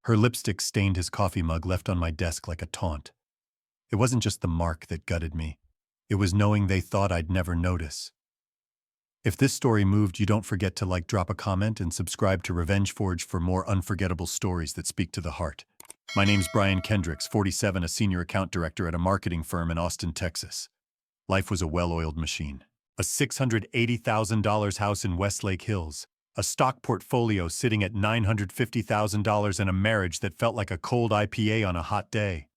Her lipstick stained his coffee mug left on my desk like a taunt. It wasn't just the mark that gutted me. It was knowing they thought I'd never notice. If this story moved you, don't forget to drop a comment, and subscribe to Revenge Forge for more unforgettable stories that speak to the heart. My name's Brian Kendricks, 47, a senior account director at a marketing firm in Austin, Texas. Life was a well-oiled machine. A $680,000 house in Westlake Hills, a stock portfolio sitting at $950,000, and a marriage that felt like a cold IPA on a hot day.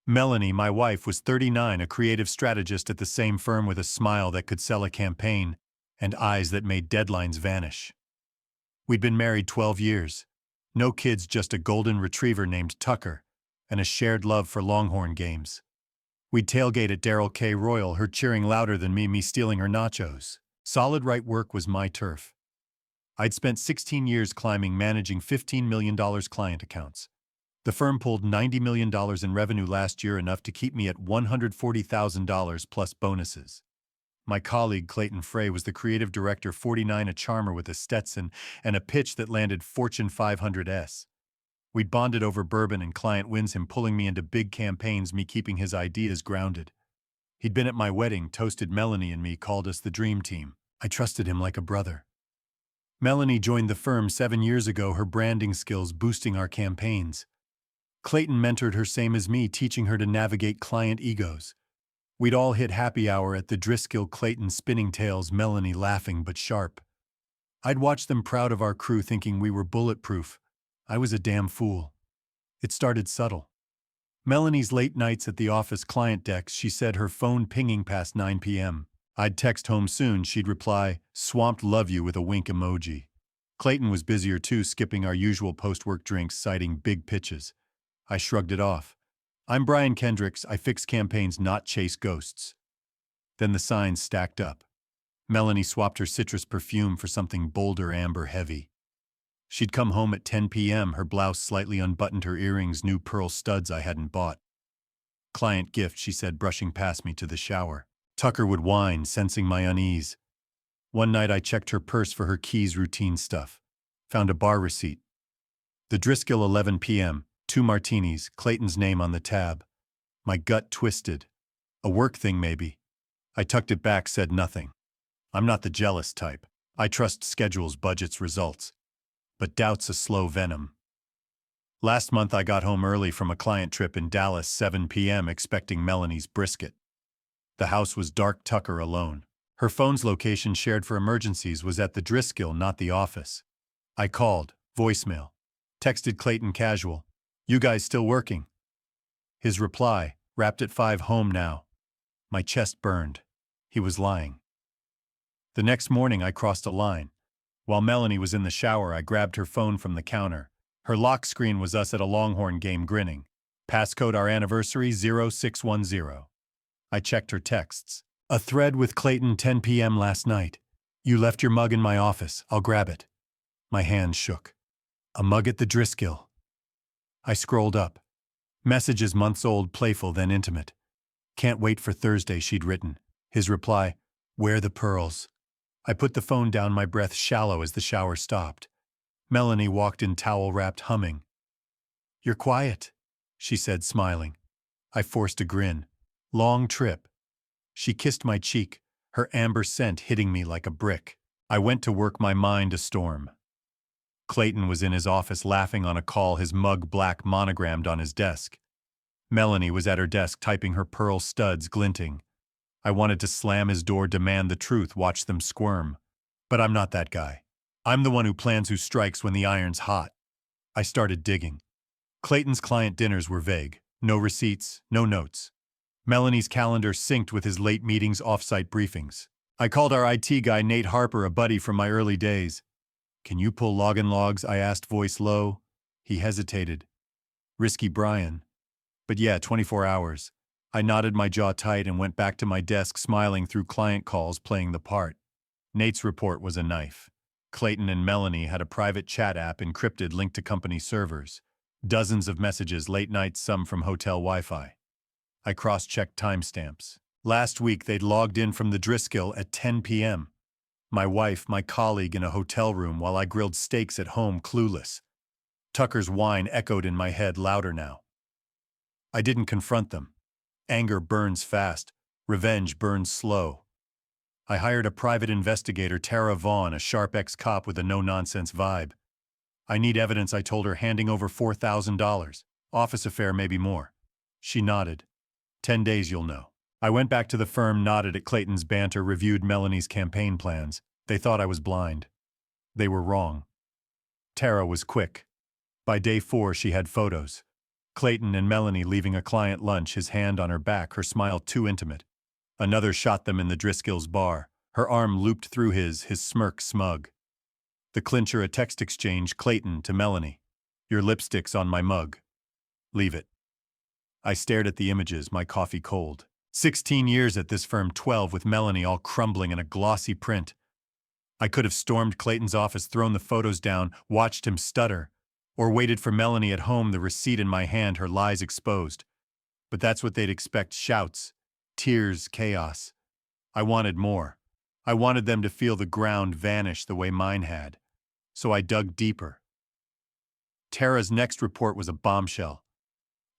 Melanie, my wife, was 39, a creative strategist at the same firm with a smile that could sell a campaign and eyes that made deadlines vanish. We'd been married 12 years. No kids, just a golden retriever named Tucker, and a shared love for Longhorn games. We'd tailgate at Darrell K. Royal, her cheering louder than me stealing her nachos. Solid right work was my turf. I'd spent 16 years managing $15 million client accounts. The firm pulled $90 million in revenue last year, enough to keep me at $140,000 plus bonuses. My colleague Clayton Frey was the creative director, 49, a charmer with a Stetson and a pitch that landed Fortune 500s. We'd bonded over bourbon and client wins, him pulling me into big campaigns, me keeping his ideas grounded. He'd been at my wedding, toasted Melanie and me, called us the dream team. I trusted him like a brother. Melanie joined the firm 7 years ago, her branding skills boosting our campaigns. Clayton mentored her, same as me, teaching her to navigate client egos. We'd all hit happy hour at the Driscoll, Clayton spinning tales, Melanie laughing but sharp. I'd watch them, proud of our crew, thinking we were bulletproof. I was a damn fool. It started subtle. Melanie's late nights at the office client decks, she said, her phone pinging past 9 p.m. I'd text home soon, she'd reply, swamped, love you, with a wink emoji. Clayton was busier too, skipping our usual post-work drinks, citing big pitches. I shrugged it off. I'm Brian Kendricks, I fix campaigns, not chase ghosts. Then the signs stacked up. Melanie swapped her citrus perfume for something bolder, amber heavy. She'd come home at 10 p.m., her blouse slightly unbuttoned, her earrings new pearl studs I hadn't bought. Client gift, she said, brushing past me to the shower. Tucker would whine, sensing my unease. One night I checked her purse for her keys, routine stuff. Found a bar receipt. The Driscoll, 11 p.m., 2 martinis, Clayton's name on the tab. My gut twisted. A work thing, maybe. I tucked it back, said nothing. I'm not the jealous type. I trust schedules, budgets, results. But doubt's a slow venom. Last month I got home early from a client trip in Dallas, 7 p.m., expecting Melanie's brisket. The house was dark, Tucker alone. Her phone's location, shared for emergencies, was at the Driscoll, not the office. I called, voicemail. Texted Clayton casual, you guys still working? His reply, wrapped at 5, home now. My chest burned. He was lying. The next morning I crossed a line. While Melanie was in the shower, I grabbed her phone from the counter. Her lock screen was us at a Longhorn game, grinning. Passcode our anniversary, 0610. I checked her texts. A thread with Clayton, 10 p.m. last night. You left your mug in my office, I'll grab it. My hand shook. A mug at the Driscoll. I scrolled up. Messages months old, playful then intimate. Can't wait for Thursday, she'd written. His reply, where the pearls? I put the phone down, my breath shallow as the shower stopped. Melanie walked in, towel-wrapped, humming. You're quiet, she said, smiling. I forced a grin. Long trip. She kissed my cheek, her amber scent hitting me like a brick. I went to work, my mind a storm. Clayton was in his office laughing on a call, his mug black monogrammed on his desk. Melanie was at her desk typing, her pearl studs glinting. I wanted to slam his door, demand the truth, watch them squirm. But I'm not that guy. I'm the one who plans, who strikes when the iron's hot. I started digging. Clayton's client dinners were vague. No receipts, no notes. Melanie's calendar synced with his late meetings, off-site briefings. I called our IT guy, Nate Harper, a buddy from my early days. Can you pull login logs? I asked, voice low. He hesitated. Risky, Brian. But yeah, 24 hours. I nodded, my jaw tight, and went back to my desk, smiling through client calls, playing the part. Nate's report was a knife. Clayton and Melanie had a private chat app, encrypted, linked to company servers. Dozens of messages, late nights, some from hotel Wi-Fi. I cross-checked timestamps. Last week they'd logged in from the Driscoll at 10 p.m. My wife, my colleague, in a hotel room while I grilled steaks at home, clueless. Tucker's whine echoed in my head louder now. I didn't confront them. Anger burns fast. Revenge burns slow. I hired a private investigator, Tara Vaughn, a sharp ex-cop with a no-nonsense vibe. I need evidence, I told her, handing over $4,000. Office affair, maybe more. She nodded. 10 days, you'll know. I went back to the firm, nodded at Clayton's banter, reviewed Melanie's campaign plans. They thought I was blind. They were wrong. Tara was quick. By day 4, she had photos. Clayton and Melanie leaving a client lunch, his hand on her back, her smile too intimate. Another shot them in the Driscoll's bar, her arm looped through his smirk smug. The clincher, a text exchange, Clayton to Melanie. Your lipstick's on my mug. Leave it. I stared at the images, my coffee cold. 16 years at this firm, 12 with Melanie all crumbling in a glossy print. I could have stormed Clayton's office, thrown the photos down, watched him stutter, or waited for Melanie at home, the receipt in my hand, her lies exposed. But that's what they'd expect, shouts, tears, chaos. I wanted more. I wanted them to feel the ground vanish the way mine had. So I dug deeper. Tara's next report was a bombshell.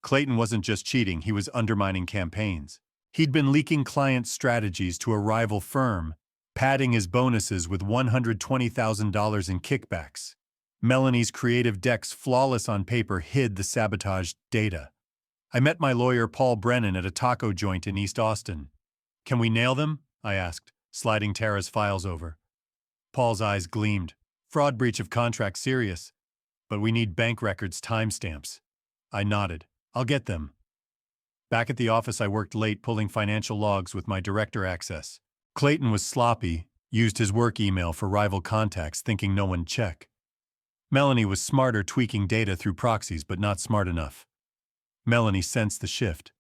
Clayton wasn't just cheating, he was undermining campaigns. He'd been leaking client strategies to a rival firm, padding his bonuses with $120,000 in kickbacks. Melanie's creative decks, flawless on paper, hid the sabotaged data. I met my lawyer Paul Brennan at a taco joint in East Austin. Can we nail them? I asked, sliding Tara's files over. Paul's eyes gleamed. Fraud, breach of contract, serious. But we need bank records, timestamps. I nodded. I'll get them. Back at the office, I worked late, pulling financial logs with my director access. Clayton was sloppy, used his work email for rival contacts, thinking no one'd check. Melanie was smarter, tweaking data through proxies, but not smart enough. Melanie sensed the shift.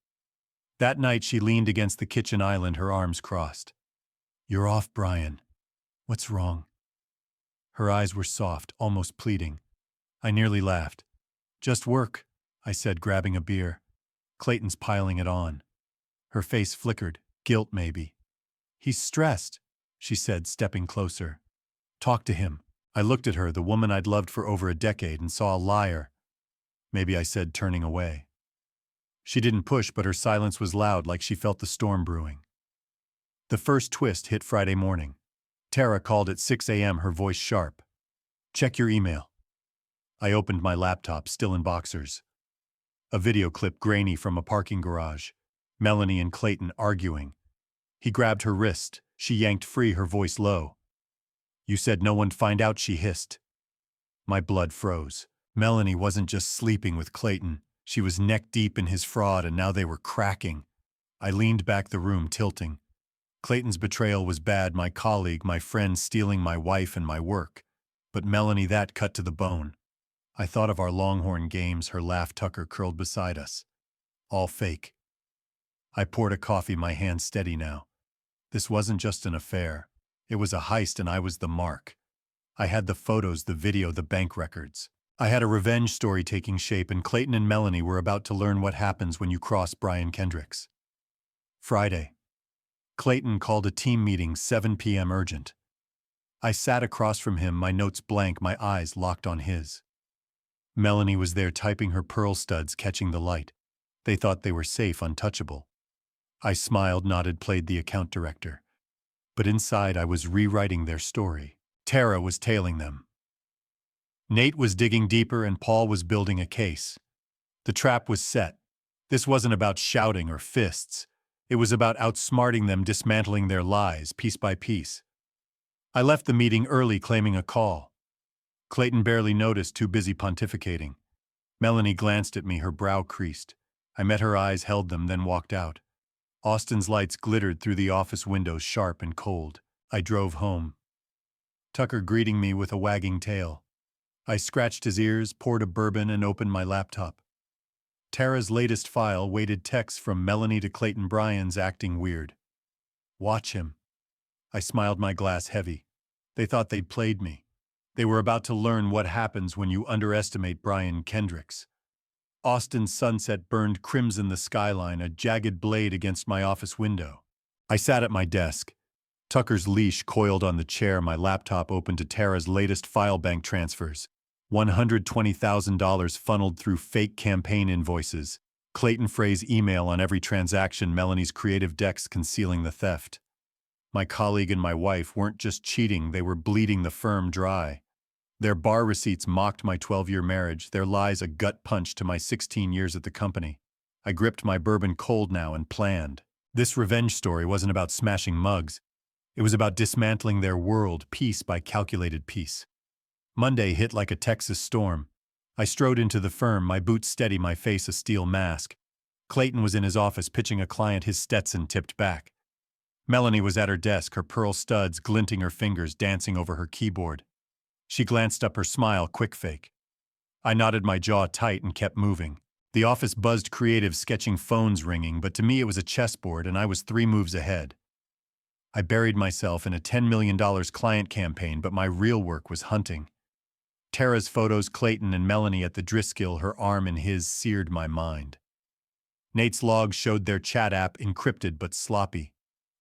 That night, she leaned against the kitchen island, her arms crossed. You're off, Brian. What's wrong? Her eyes were soft, almost pleading. I nearly laughed. Just work, I said, grabbing a beer. Clayton's piling it on. Her face flickered, guilt maybe. He's stressed, she said, stepping closer. Talk to him. I looked at her, the woman I'd loved for over a decade, and saw a liar. Maybe, I said, turning away. She didn't push, but her silence was loud, like she felt the storm brewing. The first twist hit Friday morning. Tara called at 6 a.m., her voice sharp. Check your email. I opened my laptop, still in boxers. A video clip, grainy, from a parking garage. Melanie and Clayton arguing. He grabbed her wrist. She yanked free, her voice low. You said no one'd find out, she hissed. My blood froze. Melanie wasn't just sleeping with Clayton. She was neck deep in his fraud, and now they were cracking. I leaned back, the room tilting. Clayton's betrayal was bad, my colleague, my friend, stealing my wife and my work. But Melanie, that cut to the bone. I thought of our Longhorn games, her laugh, Tucker curled beside us. All fake. I poured a coffee, my hand steady now. This wasn't just an affair. It was a heist, and I was the mark. I had the photos, the video, the bank records. I had a revenge story taking shape, and Clayton and Melanie were about to learn what happens when you cross Brian Kendricks. Friday. Clayton called a team meeting, 7 p.m. urgent. I sat across from him, my notes blank, my eyes locked on his. Melanie was there, typing, her pearl studs catching the light. They thought they were safe, untouchable. I smiled, nodded, played the account director. But inside, I was rewriting their story. Tara was tailing them. Nate was digging deeper, and Paul was building a case. The trap was set. This wasn't about shouting or fists. It was about outsmarting them, dismantling their lies, piece by piece. I left the meeting early, claiming a call. Clayton barely noticed, too busy pontificating. Melanie glanced at me, her brow creased. I met her eyes, held them, then walked out. Austin's lights glittered through the office windows, sharp and cold. I drove home. Tucker greeting me with a wagging tail. I scratched his ears, poured a bourbon, and opened my laptop. Tara's latest file, weighted texts from Melanie to Clayton. Brian's acting weird. Watch him. I smiled, my glass heavy. They thought they'd played me. They were about to learn what happens when you underestimate Brian Kendricks. Austin's sunset burned crimson the skyline, a jagged blade against my office window. I sat at my desk. Tucker's leash coiled on the chair, my laptop open to Tara's latest file, bank transfers. $120,000 funneled through fake campaign invoices. Clayton Frey's email on every transaction, Melanie's creative decks concealing the theft. My colleague and my wife weren't just cheating, they were bleeding the firm dry. Their bar receipts mocked my 12-year marriage, their lies a gut punch to my 16 years at the company. I gripped my bourbon cold now and planned. This revenge story wasn't about smashing mugs. It was about dismantling their world piece by calculated piece. Monday hit like a Texas storm. I strode into the firm, my boots steady, my face a steel mask. Clayton was in his office pitching a client, his Stetson tipped back. Melanie was at her desk, her pearl studs glinting, her fingers dancing over her keyboard. She glanced up, her smile quick fake. I nodded, my jaw tight, and kept moving. The office buzzed, creative sketching, phones ringing, but to me it was a chessboard and I was 3 moves ahead. I buried myself in a $10 million client campaign, but my real work was hunting. Tara's photos, Clayton and Melanie at the Driscoll, her arm in his, seared my mind. Nate's logs showed their chat app encrypted but sloppy.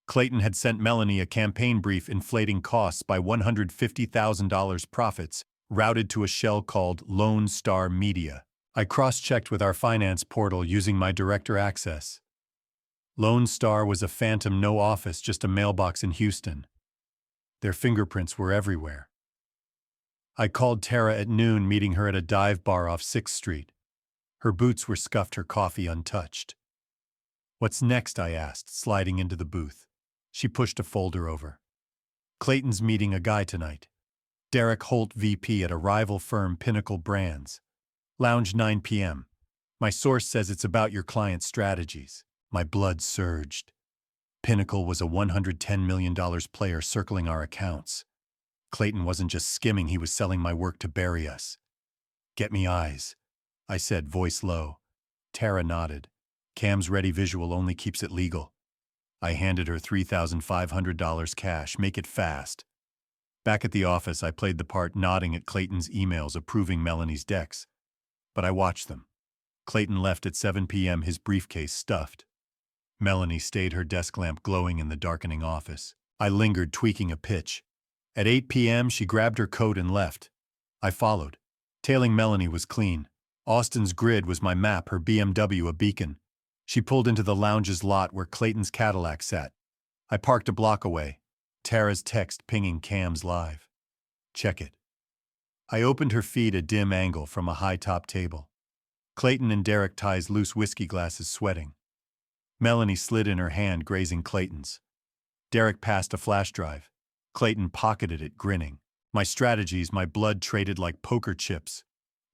Clayton had sent Melanie a campaign brief inflating costs by $150,000, profits routed to a shell called Lone Star Media. I cross-checked with our finance portal using my director access. Lone Star was a phantom, no office, just a mailbox in Houston. Their fingerprints were everywhere. I called Tara at noon, meeting her at a dive bar off 6th Street. Her boots were scuffed, her coffee untouched. "What's next?" I asked, sliding into the booth. She pushed a folder over. "Clayton's meeting a guy tonight. Derek Holt, VP at a rival firm, Pinnacle Brands. Lounge 9 p.m. My source says it's about your client's strategies." My blood surged. Pinnacle was a $110 million player circling our accounts. Clayton wasn't just skimming, he was selling my work to bury us. "Get me eyes," I said, voice low. Tara nodded. "Cam's ready, visual only keeps it legal." I handed her $3,500 cash. "Make it fast." Back at the office, I played the part, nodding at Clayton's emails, approving Melanie's decks. But I watched them. Clayton left at 7 p.m., his briefcase stuffed. Melanie stayed, her desk lamp glowing in the darkening office. I lingered, tweaking a pitch. At 8 p.m., she grabbed her coat and left. I followed. Tailing Melanie was clean. Austin's grid was my map, her BMW a beacon. She pulled into the lounge's lot where Clayton's Cadillac sat. I parked a block away. Tara's text pinging, "Cam's live. Check it." I opened her feed, a dim angle from a high-top table. Clayton and Derek ties, loose whiskey glasses, sweating. Melanie slid in her hand, grazing Clayton's. Derek passed a flash drive. Clayton pocketed it, grinning. My strategies, my blood traded like poker chips.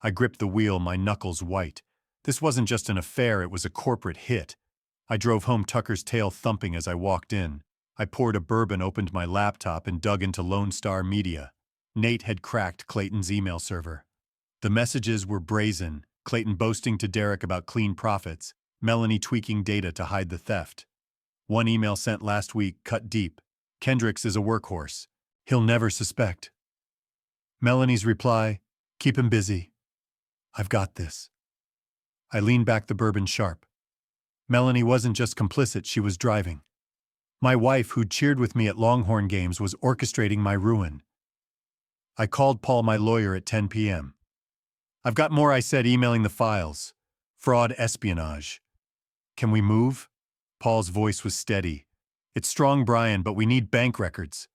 I gripped the wheel, my knuckles white. This wasn't just an affair, it was a corporate hit. I drove home, Tucker's tail thumping as I walked in. I poured a bourbon, opened my laptop, and dug into Lone Star Media. Nate had cracked Clayton's email server. The messages were brazen, Clayton boasting to Derek about clean profits, Melanie tweaking data to hide the theft. One email sent last week, cut deep. "Kendricks is a workhorse. He'll never suspect." Melanie's reply, "Keep him busy. I've got this." I leaned back, the bourbon sharp. Melanie wasn't just complicit, she was driving. My wife, who'd cheered with me at Longhorn games, was orchestrating my ruin. I called Paul, my lawyer, at 10 p.m. "I've got more," I said, emailing the files. "Fraud, espionage. Can we move?" Paul's voice was steady. "It's strong, Brian, but we need bank records.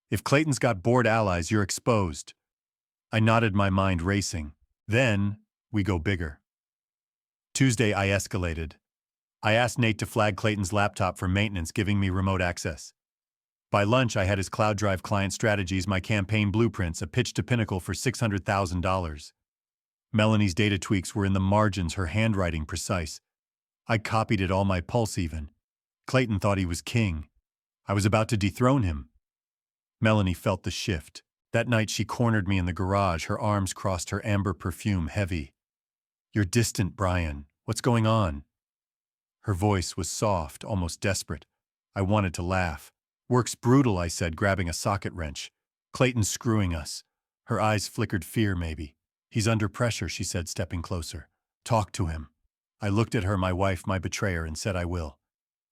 If Clayton's got board allies, you're exposed." I nodded, my mind racing. Then, we go bigger. Tuesday, I escalated. I asked Nate to flag Clayton's laptop for maintenance, giving me remote access. By lunch, I had his cloud drive, client strategies, my campaign blueprints, a pitch to Pinnacle for $600,000. Melanie's data tweaks were in the margins, her handwriting precise. I copied it, all my pulse even. Clayton thought he was king. I was about to dethrone him. Melanie felt the shift. That night she cornered me in the garage, her arms crossed, her amber perfume heavy. "You're distant, Brian. What's going on?" Her voice was soft, almost desperate. I wanted to laugh. "Work's brutal," I said, grabbing a socket wrench. "Clayton's screwing us." Her eyes flickered, fear maybe. "He's under pressure," she said, stepping closer. "Talk to him." I looked at her, my wife, my betrayer, and said, "I will."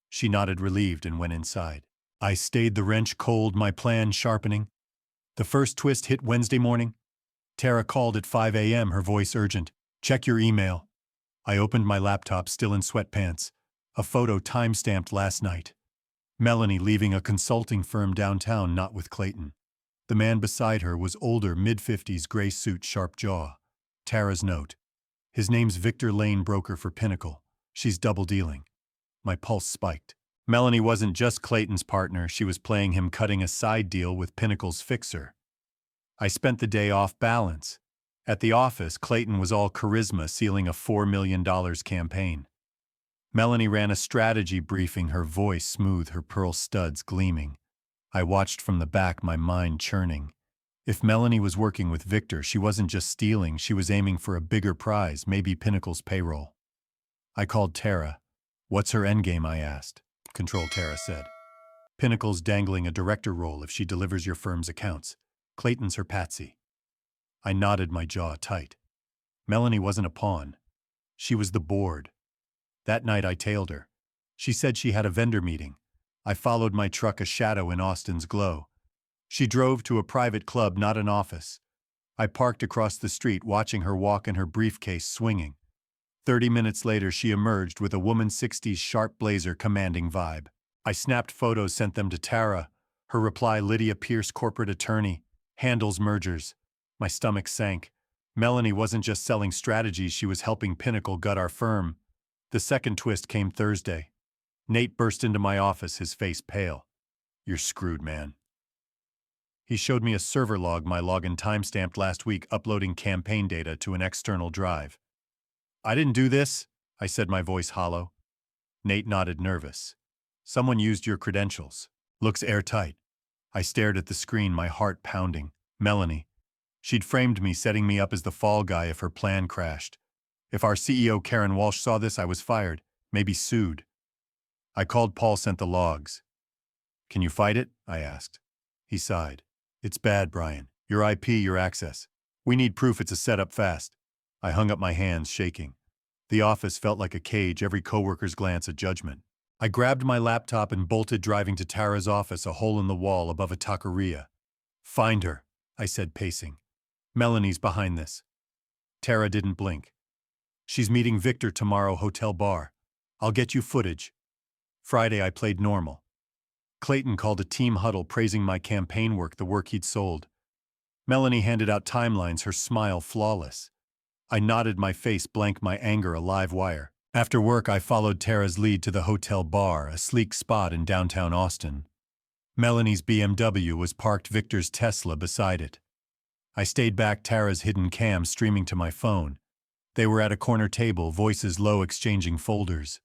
She nodded, relieved, and went inside. I stayed, the wrench cold, my plan sharpening. The first twist hit Wednesday morning. Tara called at 5 a.m., her voice urgent. Check your email. I opened my laptop, still in sweatpants. A photo time-stamped last night. Melanie leaving a consulting firm downtown, not with Clayton. The man beside her was older, mid-50s, gray suit, sharp jaw. Tara's note. His name's Victor Lane, broker for Pinnacle. She's double-dealing. My pulse spiked. Melanie wasn't just Clayton's partner, she was playing him, cutting a side deal with Pinnacle's fixer. I spent the day off balance. At the office, Clayton was all charisma, sealing a $4 million campaign. Melanie ran a strategy briefing, her voice smooth, her pearl studs gleaming. I watched from the back, my mind churning. If Melanie was working with Victor, she wasn't just stealing, she was aiming for a bigger prize, maybe Pinnacle's payroll. I called Tara. What's her endgame, I asked. Control, Tara said. Pinnacle's dangling a director role if she delivers your firm's accounts. Clayton's her patsy. I nodded, my jaw tight. Melanie wasn't a pawn. She was the board. That night I tailed her. She said she had a vendor meeting. I followed my truck, a shadow in Austin's glow. She drove to a private club, not an office. I parked across the street, watching her walk in her briefcase, swinging. 30 minutes later, she emerged with a woman's 60s sharp blazer, commanding vibe. I snapped photos, sent them to Tara. Her reply, Lydia Pierce, corporate attorney, handles mergers. My stomach sank. Melanie wasn't just selling strategies, she was helping Pinnacle gut our firm. The second twist came Thursday. Nate burst into my office, his face pale. You're screwed, man. He showed me a server log, my login time-stamped last week, uploading campaign data to an external drive. I didn't do this, I said, my voice hollow. Nate nodded, nervous. Someone used your credentials. Looks airtight. I stared at the screen, my heart pounding. Melanie. She'd framed me, setting me up as the fall guy if her plan crashed. If our CEO Karen Walsh saw this, I was fired, maybe sued. I called Paul, sent the logs. Can you fight it? I asked. He sighed. It's bad, Brian. Your IP, your access. We need proof it's a setup fast. I hung up my hands, shaking. The office felt like a cage, every coworker's glance a judgment. I grabbed my laptop and bolted, driving to Tara's office, a hole in the wall above a taqueria. Find her, I said, pacing. Melanie's behind this. Tara didn't blink. She's meeting Victor tomorrow, hotel bar. I'll get you footage. Friday I played normal. Clayton called a team huddle, praising my campaign work, the work he'd sold. Melanie handed out timelines, her smile flawless. I nodded, my face blank, my anger a live wire. After work I followed Tara's lead to the hotel bar, a sleek spot in downtown Austin. Melanie's BMW was parked, Victor's Tesla beside it. I stayed back, Tara's hidden cam streaming to my phone. They were at a corner table, voices low, exchanging folders.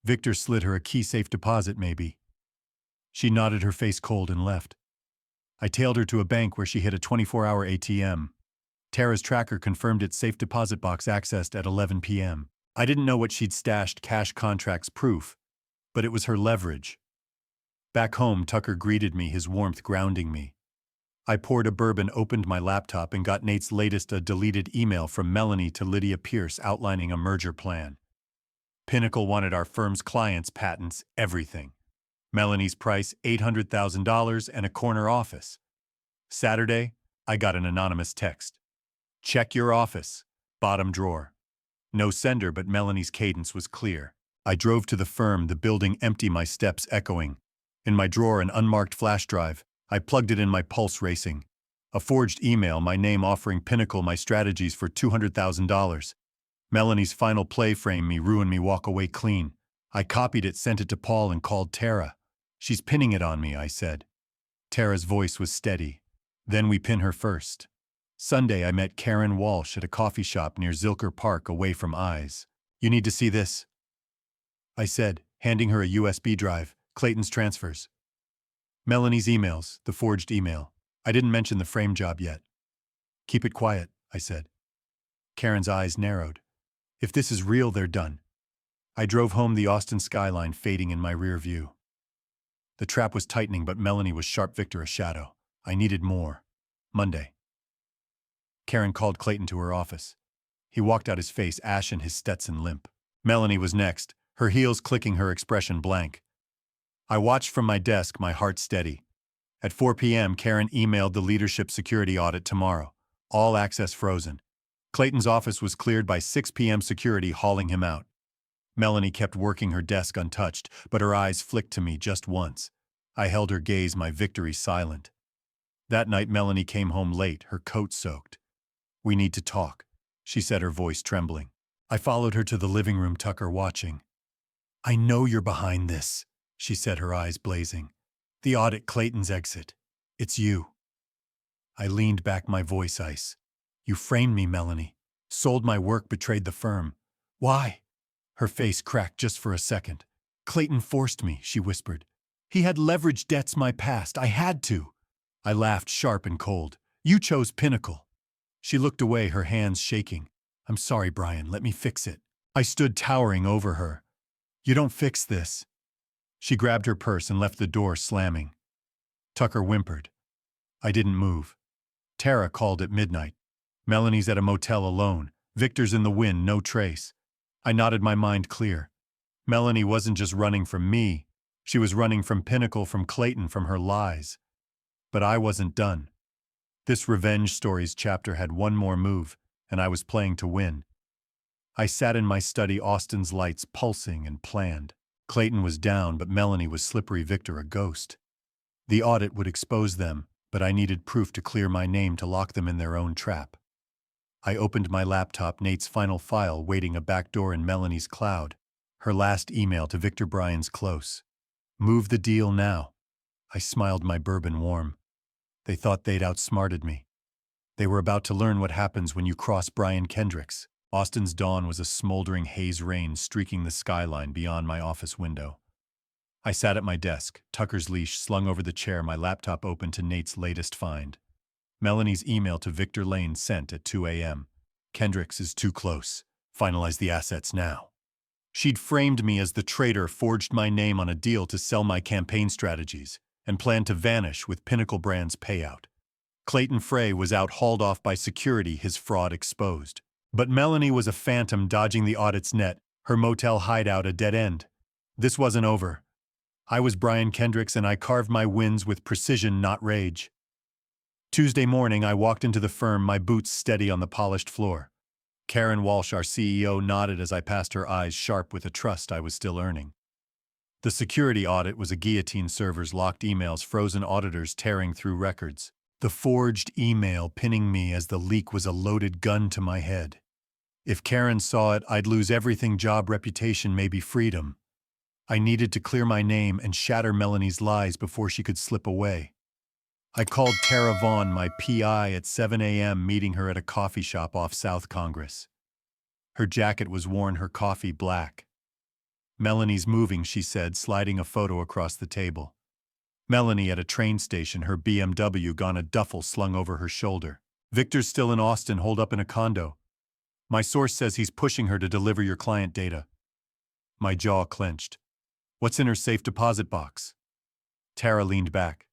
Victor slid her a key, safe deposit maybe. She nodded, her face cold, and left. I tailed her to a bank where she hit a 24-hour ATM. Tara's tracker confirmed its safe deposit box accessed at 11 p.m. I didn't know what she'd stashed, cash, contracts, proof, but it was her leverage. Back home, Tucker greeted me, his warmth grounding me. I poured a bourbon, opened my laptop, and got Nate's latest, a deleted email from Melanie to Lydia Pierce outlining a merger plan. Pinnacle wanted our firm's clients, patents, everything. Melanie's price, $800,000 and a corner office. Saturday, I got an anonymous text. Check your office. Bottom drawer. No sender, but Melanie's cadence was clear. I drove to the firm, the building empty, my steps echoing. In my drawer, an unmarked flash drive. I plugged it in, my pulse racing. A forged email, my name offering Pinnacle my strategies for $200,000. Melanie's final play, frame me, ruin me, walk away clean. I copied it, sent it to Paul, and called Tara. She's pinning it on me, I said. Tara's voice was steady. Then we pin her first. Sunday I met Karen Walsh at a coffee shop near Zilker Park, away from eyes. You need to see this, I said, handing her a USB drive, Clayton's transfers. Melanie's emails, the forged email. I didn't mention the frame job yet. Keep it quiet, I said. Karen's eyes narrowed. If this is real, they're done. I drove home, the Austin skyline fading in my rear view. The trap was tightening, but Melanie was sharp, Victor a shadow. I needed more. Monday. Karen called Clayton to her office. He walked out, his face ashen, his Stetson limp. Melanie was next, her heels clicking, her expression blank. I watched from my desk, my heart steady. At 4 p.m., Karen emailed the leadership security audit tomorrow. All access frozen. Clayton's office was cleared by 6 p.m. security hauling him out. Melanie kept working her desk untouched, but her eyes flicked to me just once. I held her gaze, my victory silent. That night Melanie came home late, her coat soaked. "We need to talk," she said, her voice trembling. I followed her to the living room, Tucker watching. "I know you're behind this," she said, her eyes blazing. "The audit, Clayton's exit. It's you." I leaned back, my voice ice. "You framed me, Melanie. Sold my work, betrayed the firm. Why?" Her face cracked just for a second. "Clayton forced me," she whispered. "He had leveraged debts my past. I had to." I laughed, sharp and cold. "You chose Pinnacle." She looked away, her hands shaking. "I'm sorry, Brian. Let me fix it." I stood towering over her. "You don't fix this." She grabbed her purse and left the door slamming. Tucker whimpered. I didn't move. Tara called at midnight. "Melanie's at a motel alone. Victor's in the wind, no trace." I nodded, my mind clear. Melanie wasn't just running from me. She was running from Pinnacle, from Clayton, from her lies. But I wasn't done. This revenge stories chapter had one more move, and I was playing to win. I sat in my study, Austin's lights pulsing, and planned. Clayton was down, but Melanie was slippery, Victor a ghost. The audit would expose them, but I needed proof to clear my name, to lock them in their own trap. I opened my laptop, Nate's final file waiting, a backdoor in Melanie's cloud. Her last email to Victor, Brian's close. "Move the deal now." I smiled, my bourbon warm. They thought they'd outsmarted me. They were about to learn what happens when you cross Brian Kendrick's. Austin's dawn was a smoldering haze rain streaking the skyline beyond my office window. I sat at my desk, Tucker's leash slung over the chair, my laptop open to Nate's latest find. Melanie's email to Victor Lane sent at 2 a.m. "Kendrick's is too close. Finalize the assets now." She'd framed me as the traitor, forged my name on a deal to sell my campaign strategies, and planned to vanish with Pinnacle Brand's payout. Clayton Frey was out, hauled off by security, his fraud exposed. But Melanie was a phantom dodging the audit's net, her motel hideout a dead end. This wasn't over. I was Brian Kendrick's, and I carved my wins with precision, not rage. Tuesday morning, I walked into the firm, my boots steady on the polished floor. Karen Walsh, our CEO, nodded as I passed, her eyes sharp with the trust I was still earning. The security audit was a guillotine, servers locked, emails frozen, auditors tearing through records. The forged email pinning me as the leak was a loaded gun to my head. If Karen saw it, I'd lose everything: job, reputation, maybe freedom. I needed to clear my name and shatter Melanie's lies before she could slip away. I called Tara Vaughn, my PI, at 7 a.m., meeting her at a coffee shop off South Congress. Her jacket was worn, her coffee black. "Melanie's moving," she said, sliding a photo across the table. Melanie at a train station, her BMW gone, a duffel slung over her shoulder. "Victor's still in Austin, holed up in a condo. My source says he's pushing her to deliver your client data." My jaw clenched. "What's in her safe deposit box?" Tara leaned back.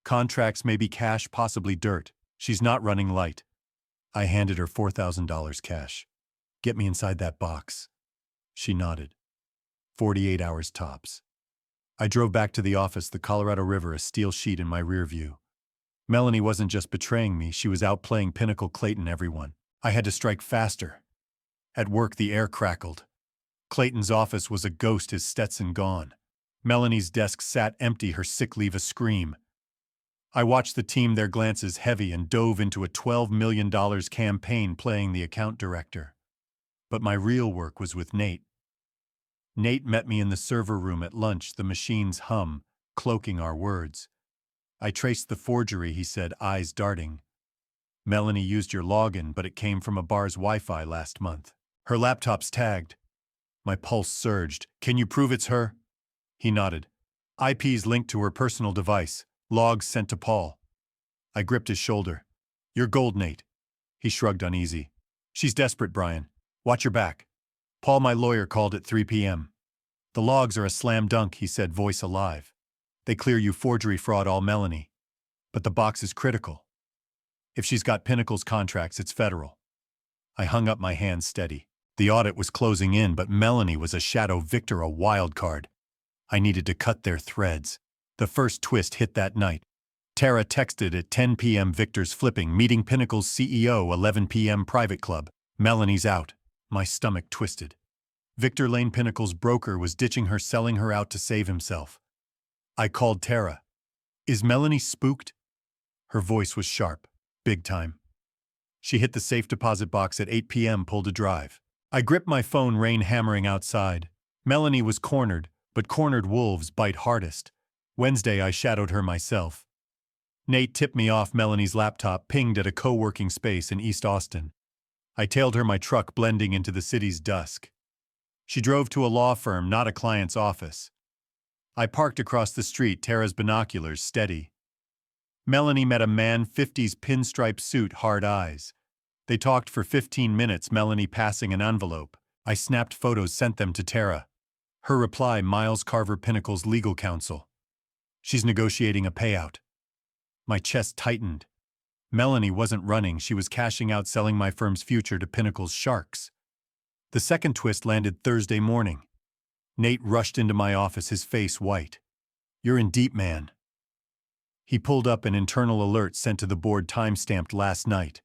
"Contracts, maybe cash, possibly dirt. She's not running light." I handed her $4,000 cash. "Get me inside that box." She nodded. 48 hours tops. I drove back to the office, the Colorado River a steel sheet in my rear view. Melanie wasn't just betraying me, she was outplaying Pinnacle, Clayton, everyone. I had to strike faster. At work, the air crackled. Clayton's office was a ghost, his Stetson gone. Melanie's desk sat empty, her sick leave a scream. I watched the team, their glances heavy, and dove into a $12 million campaign, playing the account director. But my real work was with Nate. Nate met me in the server room at lunch, the machines hum, cloaking our words. "I traced the forgery," he said, eyes darting. "Melanie used your login, but it came from a bar's Wi-Fi last month. Her laptop's tagged." My pulse surged. "Can you prove it's her?" He nodded. "IP's linked to her personal device. Logs sent to Paul." I gripped his shoulder. "You're gold, Nate." He shrugged, uneasy. "She's desperate, Brian. Watch your back. Paul, my lawyer, called at 3 p.m. "The logs are a slam dunk," he said, voice alive. "They clear you forgery, fraud, all Melanie. But the box is critical. If she's got Pinnacle's contracts, it's federal." I hung up, my hands steady. The audit was closing in, but Melanie was a shadow, Victor a wild card. I needed to cut their threads. The first twist hit that night. Tara texted at 10 p.m. Victor's flipping, meeting Pinnacle's CEO, 11 p.m. private club. Melanie's out. My stomach twisted. Victor Lane, Pinnacle's broker, was ditching her, selling her out to save himself. I called Tara. Is Melanie spooked? Her voice was sharp. Big time. She hit the safe deposit box at 8 p.m., pulled a drive. I gripped my phone, rain hammering outside. Melanie was cornered, but cornered wolves bite hardest. Wednesday, I shadowed her myself. Nate tipped me off Melanie's laptop, pinged at a co-working space in East Austin. I tailed her, my truck blending into the city's dusk. She drove to a law firm, not a client's office. I parked across the street, Tara's binoculars steady. Melanie met a man, 50s pinstripe suit, hard eyes. They talked for 15 minutes, Melanie passing an envelope. I snapped photos, sent them to Tara. Her reply, Miles Carver, Pinnacle's legal counsel. She's negotiating a payout. My chest tightened. Melanie wasn't running, she was cashing out, selling my firm's future to Pinnacle's sharks. The second twist landed Thursday morning. Nate rushed into my office, his face white. You're in deep, man. He pulled up an internal alert sent to the board, time-stamped last night.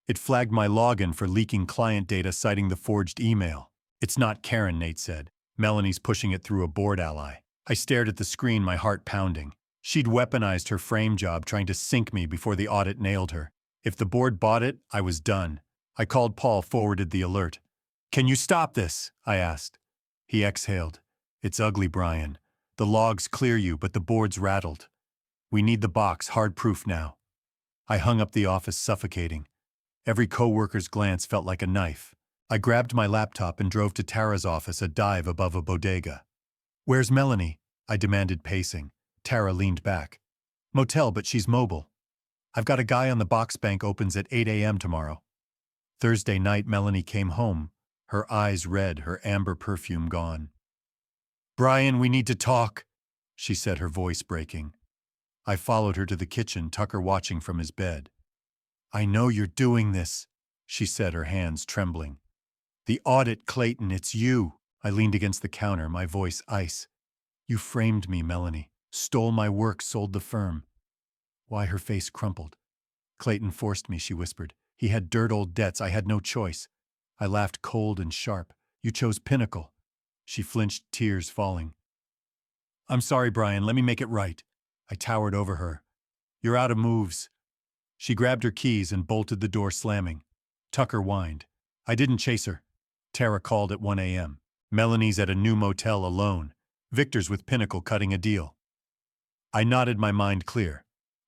It flagged my login for leaking client data, citing the forged email. It's not Karen, Nate said. Melanie's pushing it through a board ally. I stared at the screen, my heart pounding. She'd weaponized her frame job, trying to sink me before the audit nailed her. If the board bought it, I was done. I called Paul, forwarded the alert. Can you stop this? I asked. He exhaled. It's ugly, Brian. The logs clear you, but the board's rattled. We need the box, hard proof now. I hung up the office, suffocating. Every co-worker's glance felt like a knife. I grabbed my laptop and drove to Tara's office, a dive above a bodega. Where's Melanie? I demanded, pacing. Tara leaned back. Motel, but she's mobile. I've got a guy on the box, bank opens at 8 a.m. tomorrow. Thursday night, Melanie came home, her eyes red, her amber perfume gone. Brian, we need to talk, she said, her voice breaking. I followed her to the kitchen, Tucker watching from his bed. I know you're doing this, she said, her hands trembling. The audit, Clayton, it's you. I leaned against the counter, my voice ice. You framed me, Melanie. Stole my work, sold the firm. Why? Her face crumpled. Clayton forced me, she whispered. He had dirt old debts. I had no choice. I laughed cold and sharp. You chose Pinnacle. She flinched, tears falling. I'm sorry, Brian. Let me make it right. I towered over her. You're out of moves. She grabbed her keys and bolted the door, slamming. Tucker whined. I didn't chase her. Tara called at 1 a.m. Melanie's at a new motel alone. Victor's with Pinnacle cutting a deal. I nodded, my mind clear.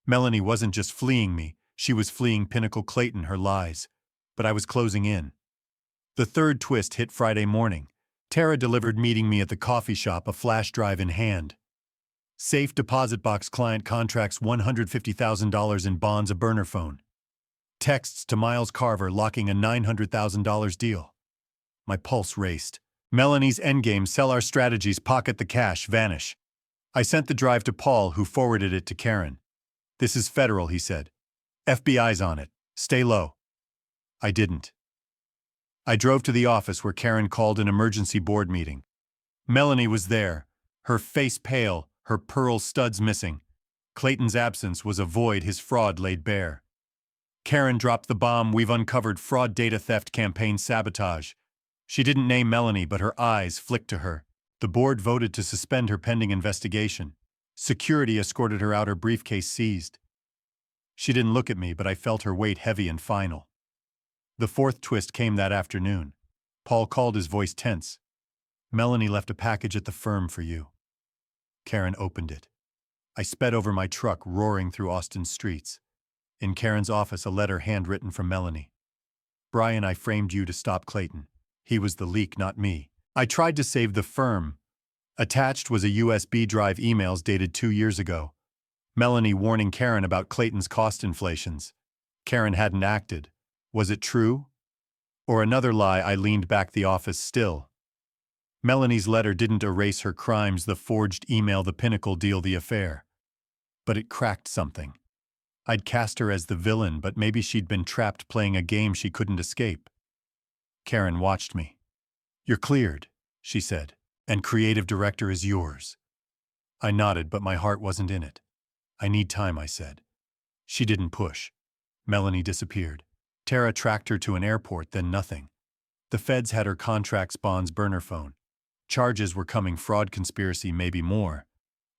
Melanie wasn't just fleeing me. She was fleeing Pinnacle, Clayton, her lies. But I was closing in. The third twist hit Friday morning. Tara delivered, meeting me at the coffee shop, a flash drive in hand. Safe deposit box, client contracts, $150,000 in bonds, a burner phone. Texts to Miles Carver locking a $900,000 deal. My pulse raced. Melanie's endgame, sell our strategies, pocket the cash, vanish. I sent the drive to Paul, who forwarded it to Karen. This is federal, he said. FBI's on it. Stay low. I didn't. I drove to the office where Karen called an emergency board meeting. Melanie was there, her face pale, her pearl studs missing. Clayton's absence was a void, his fraud laid bare. Karen dropped the bomb. We've uncovered fraud, data theft, campaign sabotage. She didn't name Melanie, but her eyes flicked to her. The board voted to suspend her pending investigation. Security escorted her out, her briefcase seized. She didn't look at me, but I felt her weight heavy and final. The fourth twist came that afternoon. Paul called, his voice tense. Melanie left a package at the firm for you. Karen opened it. I sped over my truck, roaring through Austin's streets. In Karen's office, a letter handwritten from Melanie. Brian, I framed you to stop Clayton. He was the leak, not me. I tried to save the firm. Attached was a USB drive, emails dated 2 years ago. Melanie warning Karen about Clayton's cost inflations. Karen hadn't acted. Was it true? Or another lie? I leaned back, the office still. Melanie's letter didn't erase her crimes, the forged email, the Pinnacle deal, the affair. But it cracked something. I'd cast her as the villain, but maybe she'd been trapped playing a game she couldn't escape. Karen watched me. You're cleared, she said, and creative director is yours. I nodded, but my heart wasn't in it. I need time, I said. She didn't push. Melanie disappeared. Tara tracked her to an airport, then nothing. The feds had her contracts, bonds, burner phone. Charges were coming, fraud, conspiracy, maybe more.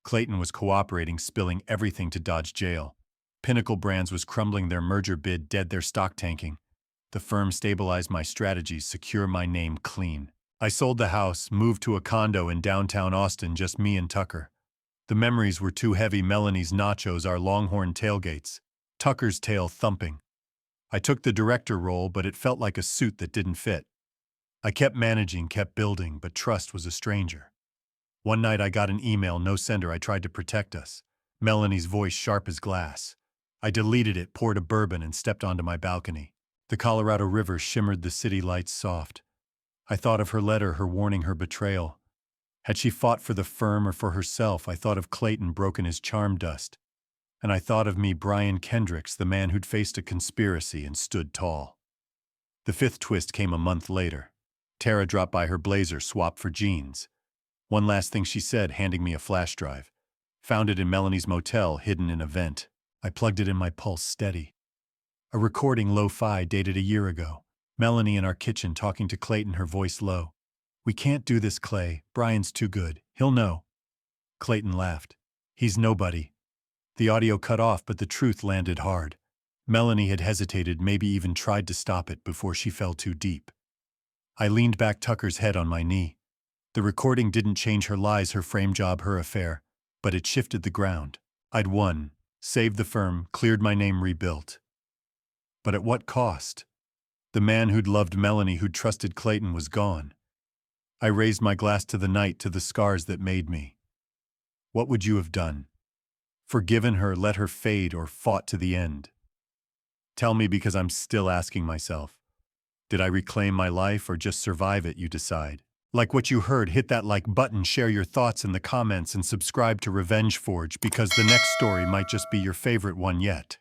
Clayton was cooperating, spilling everything to dodge jail. Pinnacle Brands was crumbling, their merger bid dead, their stock tanking. The firm stabilized my strategies, secure my name clean. I sold the house, moved to a condo in downtown Austin, just me and Tucker. The memories were too heavy, Melanie's nachos, our Longhorn tailgates, Tucker's tail thumping. I took the director role, but it felt like a suit that didn't fit. I kept managing, kept building, but trust was a stranger. One night I got an email, no sender. I tried to protect us. Melanie's voice sharp as glass. I deleted it, poured a bourbon, and stepped onto my balcony. The Colorado River shimmered, the city lights soft. I thought of her letter, her warning, her betrayal. Had she fought for the firm or for herself? I thought of Clayton, broken his charm dust. And I thought of me, Brian Kendricks, the man who'd faced a conspiracy and stood tall. The fifth twist came a month later. Tara dropped by, her blazer swapped for jeans. One last thing she said, handing me a flash drive. Found it in Melanie's motel, hidden in a vent. I plugged it in, my pulse steady. A recording, lo-fi, dated a year ago. Melanie in our kitchen talking to Clayton, her voice low. "We can't do this, Clay. Brian's too good. He'll know." Clayton laughed. "He's nobody." The audio cut off, but the truth landed hard. Melanie had hesitated, maybe even tried to stop it before she fell too deep. I leaned back, Tucker's head on my knee. The recording didn't change her lies, her frame job, her affair, but it shifted the ground. I'd won, saved the firm, cleared my name, rebuilt. But at what cost? The man who'd loved Melanie, who'd trusted Clayton, was gone. I raised my glass to the night, to the scars that made me. What would you have done? Forgiven her, let her fade, or fought to the end? Tell me, because I'm still asking myself. Did I reclaim my life or just survive it? You decide. Like what you heard, hit that like button, share your thoughts in the comments, and subscribe to Revenge Forge, because the next story might just be your favorite one yet.